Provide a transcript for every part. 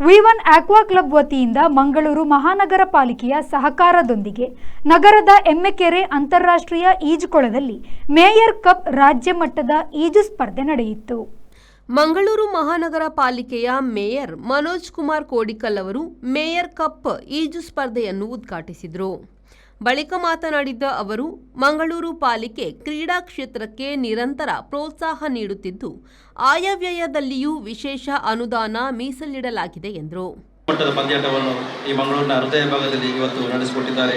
ವಿ1 aqua club ವತಿಯಿಂದ ಮಂಗಳೂರು ಮಹಾನಗರ ಪಾಲಿಕೆಯ ಸಹಕಾರದೊಂದಿಗೆ ನಗರದ ಎಮ್ಮೆಕೆರೆ ಅಂತಾರಾಷ್ಟ್ರೀಯ ಈಜುಕೊಳದಲ್ಲಿ ಮೇಯರ್ ಕಪ್ ರಾಜ್ಯ ಮಟ್ಟದ ಈಜು ಸ್ಪರ್ಧೆ ನಡೆಯಿತು. ಮಂಗಳೂರು ಮಹಾನಗರ ಪಾಲಿಕೆಯ ಮೇಯರ್ ಮನೋಜ್ ಕುಮಾರ್ ಕೋಡಿಕಲ್ ಅವರು ಮೇಯರ್ ಕಪ್ ಈಜು ಸ್ಪರ್ಧೆಯನ್ನು ಉದ್ಘಾಟಿಸಿದರು. ಬಳಿಕ ಮಾತನಾಡಿದ ಅವರು, ಮಂಗಳೂರು ಪಾಲಿಕೆ ಕ್ರೀಡಾ ಕ್ಷೇತ್ರಕ್ಕೆ ನಿರಂತರ ಪ್ರೋತ್ಸಾಹ ನೀಡುತ್ತಿದ್ದು, ಆಯವ್ಯಯದಲ್ಲಿಯೂ ವಿಶೇಷ ಅನುದಾನ ಮೀಸಲಿಡಲಾಗಿದೆ ಎಂದರು. ಮಟ್ಟದ ಪಂದ್ಯಾಟವನ್ನು ಈ ಮಂಗಳೂರಿನ ಹೃದಯ ಭಾಗದಲ್ಲಿ ಇವತ್ತು ನಡೆಸಿಕೊಟ್ಟಿದ್ದಾರೆ.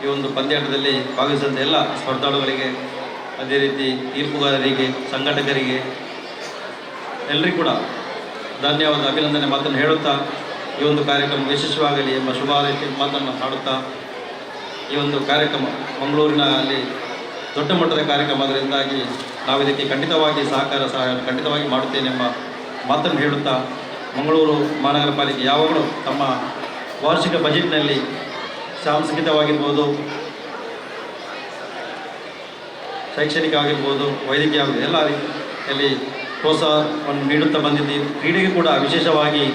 ಈ ಒಂದು ಪಂದ್ಯಾಟದಲ್ಲಿ ಭಾಗವಹಿಸಿದ ಎಲ್ಲ ಸ್ಪರ್ಧಾಳುಗಳಿಗೆ, ಅದೇ ರೀತಿ ತೀರ್ಪುಗಾರರಿಗೆ, ಸಂಘಟಕರಿಗೆ ಎಲ್ಲರಿಗೂ ಕೂಡ ಧನ್ಯವಾದ, ಅಭಿನಂದನೆ ಮಾತನ್ನು ಹೇಳುತ್ತಾ ಈ ಒಂದು ಕಾರ್ಯಕ್ರಮ ಯಶಸ್ವಿಯಾಗಲಿ ಎಂಬ ಶುಭ ಮಾತನ್ನು ಹಾಡುತ್ತಾ, ಈ ಒಂದು ಕಾರ್ಯಕ್ರಮ ಮಂಗಳೂರಿನಲ್ಲಿ ದೊಡ್ಡ ಮಟ್ಟದ ಕಾರ್ಯಕ್ರಮ ಅದರಿಂದಾಗಿ ನಾವು ಇದಕ್ಕೆ ಖಂಡಿತವಾಗಿ ಸಹ ಖಂಡಿತವಾಗಿ ಮಾಡುತ್ತೇನೆ ಎಂಬ ಮಾತನ್ನು ಹೇಳುತ್ತಾ, ಮಂಗಳೂರು ಮಹಾನಗರ ಪಾಲಿಕೆ ಯಾವಾಗಲೂ ತಮ್ಮ ವಾರ್ಷಿಕ ಬಜೆಟ್ನಲ್ಲಿ ಸಾಂಸ್ಕೃತಿಕವಾಗಿರ್ಬೋದು, ಶೈಕ್ಷಣಿಕವಾಗಿರ್ಬೋದು, ವೈದ್ಯಕೀಯ ಎಲ್ಲ ರೀತಿಯಲ್ಲಿ ಪ್ರೋತ್ಸಾಹವನ್ನು ನೀಡುತ್ತಾ ಬಂದಿದ್ದೀವಿ. ಕ್ರೀಡೆಗೆ ಕೂಡ ವಿಶೇಷವಾಗಿ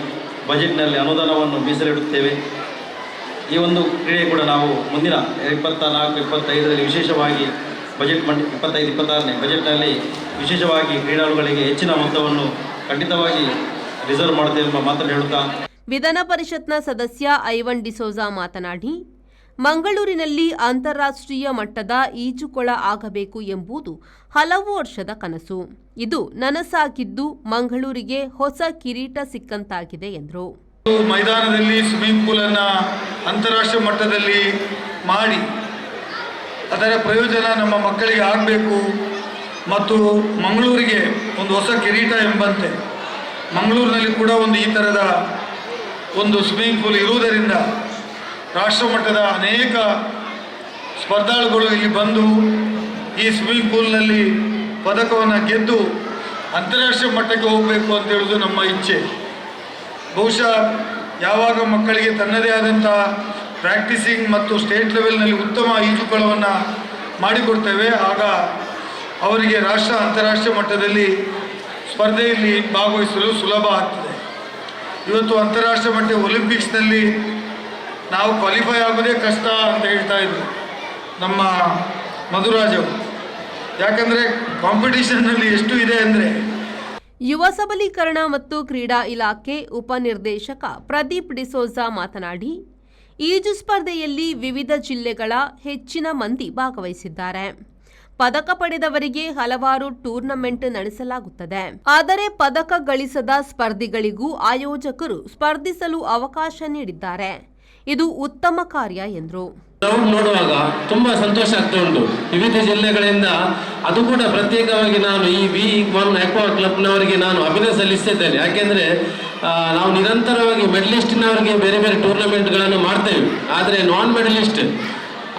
ಬಜೆಟ್ನಲ್ಲಿ ಅನುದಾನವನ್ನು ಮೀಸಲಿಡುತ್ತೇವೆ. ಈ ಒಂದು ಕ್ರೀಡೆ ಕೂಡ ನಾವು ಮುಂದಿನ 24-25ರಲ್ಲಿ ವಿಶೇಷವಾಗಿ ಬಜೆಟ್ 25-26ನೇ ಬಜೆಟ್ನಲ್ಲಿ ವಿಶೇಷವಾಗಿ ಕ್ರೀಡಾಳುಗಳಿಗೆ ಹೆಚ್ಚಿನ ಮೊತ್ತವನ್ನು ಖಂಡಿತವಾಗಿ ರಿಸರ್ವ್ ಮಾಡುತ್ತೇವೆ ಎಂಬ ಮಾತನ್ನು ಹೇಳುತ್ತಾ, ವಿಧಾನ ಪರಿಷತ್ನ ಸದಸ್ಯ ಐವನ್ ಡಿಸೋಜಾ ಮಾತನಾಡಿ, ಮಂಗಳೂರಿನಲ್ಲಿ ಅಂತಾರಾಷ್ಟ್ರೀಯ ಮಟ್ಟದ ಈಜುಕೊಳ ಆಗಬೇಕು ಎಂಬುದು ಹಲವು ವರ್ಷದ ಕನಸು. ಇದು ನನಸಾಗಿದ್ದು ಮಂಗಳೂರಿಗೆ ಹೊಸ ಕಿರೀಟ ಸಿಕ್ಕಂತಾಗಿದೆ ಎಂದರು. ಮೈದಾನದಲ್ಲಿ ಸ್ವಿಮ್ಮಿಂಗ್ ಪೂಲನ್ನು ಅಂತಾರಾಷ್ಟ್ರೀಯ ಮಟ್ಟದಲ್ಲಿ ಮಾಡಿ ಅದರ ಪ್ರಯೋಜನ ನಮ್ಮ ಮಕ್ಕಳಿಗೆ ಆಗಬೇಕು ಮತ್ತು ಮಂಗಳೂರಿಗೆ ಒಂದು ಹೊಸ ಕಿರೀಟ ಎಂಬಂತೆ ಮಂಗಳೂರಿನಲ್ಲಿ ಕೂಡ ಒಂದು ಈ ಥರದ ಒಂದು ಸ್ವಿಮ್ಮಿಂಗ್ ಪೂಲ್ ಇರುವುದರಿಂದ ರಾಷ್ಟ್ರಮಟ್ಟದ ಅನೇಕ ಸ್ಪರ್ಧಾಳುಗಳು ಇಲ್ಲಿ ಬಂದು ಈ ಸ್ವಿಮ್ಮಿಂಗ್ ಪೂಲ್ನಲ್ಲಿ ಪದಕವನ್ನು ಗೆದ್ದು ಅಂತಾರಾಷ್ಟ್ರೀಯ ಮಟ್ಟಕ್ಕೆ ಹೋಗಬೇಕು ಅಂತ ಹೇಳೋದು ನಮ್ಮ ಇಚ್ಛೆ. ಬಹುಶಃ ಯಾವಾಗ ಮಕ್ಕಳಿಗೆ ತನ್ನದೇ ಆದಂಥ ಪ್ರಾಕ್ಟೀಸಿಂಗ್ ಮತ್ತು ಸ್ಟೇಟ್ ಲೆವೆಲ್ನಲ್ಲಿ ಉತ್ತಮ ಈಜುಕೊಳವನ್ನು ಮಾಡಿಕೊಡ್ತೇವೆ, ಆಗ ಅವರಿಗೆ ರಾಷ್ಟ್ರ ಅಂತಾರಾಷ್ಟ್ರೀಯ ಮಟ್ಟದಲ್ಲಿ ಸ್ಪರ್ಧೆಯಲ್ಲಿ ಭಾಗವಹಿಸಲು ಸುಲಭ ಆಗ್ತದೆ. ಇವತ್ತು ಅಂತಾರಾಷ್ಟ್ರೀಯ ಮಟ್ಟ ಒಲಿಂಪಿಕ್ಸ್ನಲ್ಲಿ ನಾವು ಕ್ವಾಲಿಫೈ ಆಗೋದೇ ಕಷ್ಟ ಅಂತ ಹೇಳ್ತಾ ಇದ್ರು ನಮ್ಮ ಮಧುರಾಜ್ ಅವರು. ಯಾಕಂದರೆ ಕಾಂಪಿಟೇಷನ್ನಲ್ಲಿ ಎಷ್ಟು ಇದೆ ಅಂದರೆ. ಯುವ ಸಬಲೀಕರಣ ಮತ್ತು ಕ್ರೀಡಾ ಇಲಾಖೆ ಉಪನಿರ್ದೇಶಕ ಪ್ರದೀಪ್ ಡಿಸೋಜಾ ಮಾತನಾಡಿ, ಈಜು ಸ್ಪರ್ಧೆಯಲ್ಲಿ ವಿವಿಧ ಜಿಲ್ಲೆಗಳ ಹೆಚ್ಚಿನ ಮಂದಿ ಭಾಗವಹಿಸಿದ್ದಾರೆ. ಪದಕ ಪಡೆದವರಿಗೆ ಹಲವಾರು ಟೂರ್ನಮೆಂಟ್ ನಡೆಸಲಾಗುತ್ತದೆ. ಆದರೆ ಪದಕ ಗಳಿಸದ ಸ್ಪರ್ಧಿಗಳಿಗೂ ಆಯೋಜಕರು ಸ್ಪರ್ಧಿಸಲು ಅವಕಾಶ ನೀಡಿದ್ದಾರೆ. ಇದು ಉತ್ತಮ ಕಾರ್ಯ ಎಂದರು. ನೋಡುವಾಗ ತುಂಬಾ ಸಂತೋಷ ಆಗ್ತಾ ಉಂಟು. ವಿವಿಧ ಜಿಲ್ಲೆಗಳಿಂದ, ಅದು ಕೂಡ ಪ್ರತ್ಯೇಕವಾಗಿ ನಾನು ಈ ವಿ1 ಆಕ್ವಾ ಕ್ಲಬ್ನವರಿಗೆ ನಾನು ಅಭಿನಂದನೆ ಸಲ್ಲಿಸುತ್ತೇನೆ. ಯಾಕೆಂದ್ರೆ ನಾವು ನಿರಂತರವಾಗಿ ಮೆಡಲಿಸ್ಟ್ನವರಿಗೆ ಬೇರೆ ಬೇರೆ ಟೂರ್ನಮೆಂಟ್ಗಳನ್ನು ಮಾಡ್ತೇವೆ. ಆದರೆ ನಾನ್ ಮೆಡಲಿಸ್ಟ್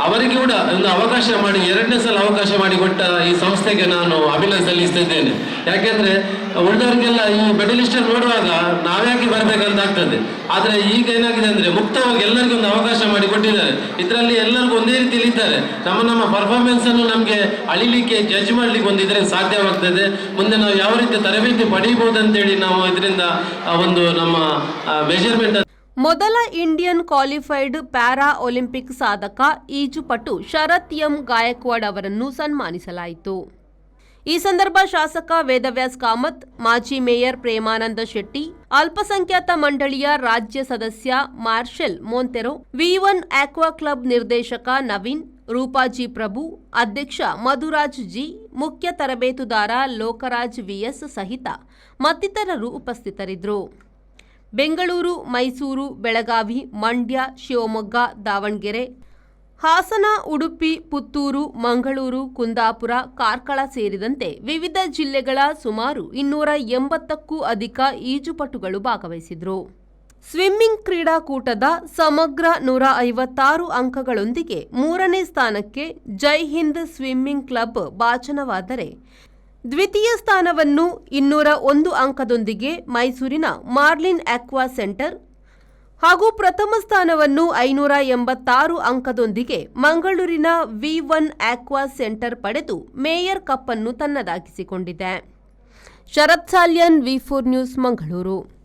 ಅವರಿಗೆ ಕೂಡ ಒಂದು ಅವಕಾಶ ಮಾಡಿ, 2ನೇ ಸಲ ಅವಕಾಶ ಮಾಡಿಕೊಟ್ಟ ಈ ಸಂಸ್ಥೆಗೆ ನಾನು ಅಭಿನಂದನೆ ಸಲ್ಲಿಸ್ತಿದ್ದೇನೆ. ಯಾಕೆಂದ್ರೆ ಉಳಿದವರಿಗೆಲ್ಲ ಈ ಮೆಡಲಿಸ್ಟ್ ನೋಡುವಾಗ ನಾವ್ಯಾಕೆ ಬರಬೇಕಂತ ಆಗ್ತದೆ. ಆದರೆ ಈಗ ಏನಾಗಿದೆ ಅಂದ್ರೆ ಮುಕ್ತವಾಗಿ ಎಲ್ಲರಿಗೂ ಒಂದು ಅವಕಾಶ ಮಾಡಿ ಕೊಟ್ಟಿದ್ದಾರೆ. ಇದರಲ್ಲಿ ಎಲ್ಲರಿಗೂ ಒಂದೇ ರೀತಿಯಲ್ಲಿ ಇದ್ದಾರೆ. ನಮ್ಮ ಪರ್ಫಾರ್ಮೆನ್ಸ್ ಅನ್ನು ನಮಗೆ ಅಳಿಲಿಕ್ಕೆ, ಜಡ್ಜ್ ಮಾಡ್ಲಿಕ್ಕೆ ಒಂದು ಇದರಿಂದ ಸಾಧ್ಯವಾಗ್ತದೆ. ಮುಂದೆ ನಾವು ಯಾವ ರೀತಿ ತರಬೇತಿ ಪಡೆಯಬಹುದು ಅಂತೇಳಿ ನಾವು ಇದರಿಂದ ಒಂದು ನಮ್ಮ ಮೆಜರ್ಮೆಂಟ್. ಮೊದಲ ಇಂಡಿಯನ್ ಕ್ವಾಲಿಫೈಡ್ ಪ್ಯಾರಾ ಒಲಿಂಪಿಕ್ ಸಾಧಕ ಈಜುಪಟು ಶರತ್ ಎಂ ಗಾಯಕ್ವಾಡ್ ಅವರನ್ನು ಸನ್ಮಾನಿಸಲಾಯಿತು. ಈ ಸಂದರ್ಭ ಶಾಸಕ ವೇದವ್ಯಾಸ್ ಕಾಮತ್, ಮಾಜಿ ಮೇಯರ್ ಪ್ರೇಮಾನಂದ ಶೆಟ್ಟಿ, ಅಲ್ಪಸಂಖ್ಯಾತ ಮಂಡಳಿಯ ರಾಜ್ಯ ಸದಸ್ಯ ಮಾರ್ಷಲ್ ಮೊಂತೆರೋ, ವಿ1 ಆಕ್ವಾ ಕ್ಲಬ್ ನಿರ್ದೇಶಕ ನವೀನ್, ರೂಪಾಜಿ ಪ್ರಭು, ಅಧ್ಯಕ್ಷ ಮಧುರಾಜ್ ಜಿ, ಮುಖ್ಯ ತರಬೇತುದಾರ ಲೋಕರಾಜ್ ವಿಎಸ್ ಸಹಿತ ಮತ್ತಿತರರು ಉಪಸ್ಥಿತರಿದ್ದರು. ಬೆಂಗಳೂರು, ಮೈಸೂರು, ಬೆಳಗಾವಿ, ಮಂಡ್ಯ, ಶಿವಮೊಗ್ಗ, ದಾವಣಗೆರೆ, ಹಾಸನ, ಉಡುಪಿ, ಪುತ್ತೂರು, ಮಂಗಳೂರು, ಕುಂದಾಪುರ, ಕಾರ್ಕಳ ಸೇರಿದಂತೆ ವಿವಿಧ ಜಿಲ್ಲೆಗಳ ಸುಮಾರು 280ಕ್ಕೂ ಅಧಿಕ ಈಜುಪಟುಗಳು ಭಾಗವಹಿಸಿದರು. ಸ್ವಿಮ್ಮಿಂಗ್ ಕ್ರೀಡಾಕೂಟದ ಸಮಗ್ರ 156 ಅಂಕಗಳೊಂದಿಗೆ 3ನೇ ಸ್ಥಾನಕ್ಕೆ ಜೈ ಹಿಂದ್ ಸ್ವಿಮ್ಮಿಂಗ್ ಕ್ಲಬ್ ಭಾಜನವಾದರೆ, ದ್ವಿತೀಯ ಸ್ಥಾನವನ್ನು 201 ಅಂಕದೊಂದಿಗೆ ಮೈಸೂರಿನ ಮಾರ್ಲಿನ್ ಆಕ್ವಾ ಸೆಂಟರ್ ಹಾಗೂ ಪ್ರಥಮ ಸ್ಥಾನವನ್ನು 586 ಅಂಕದೊಂದಿಗೆ ಮಂಗಳೂರಿನ ವಿ1 ಆಕ್ವಾ ಸೆಂಟರ್ ಪಡೆದು ಮೇಯರ್ ಕಪ್ ಅನ್ನು ತನ್ನದಾಗಿಸಿಕೊಂಡಿದೆ. ಶರತ್ ಸಾಲ್ಯನ್, ವಿ4 ನ್ಯೂಸ್, ಮಂಗಳೂರು.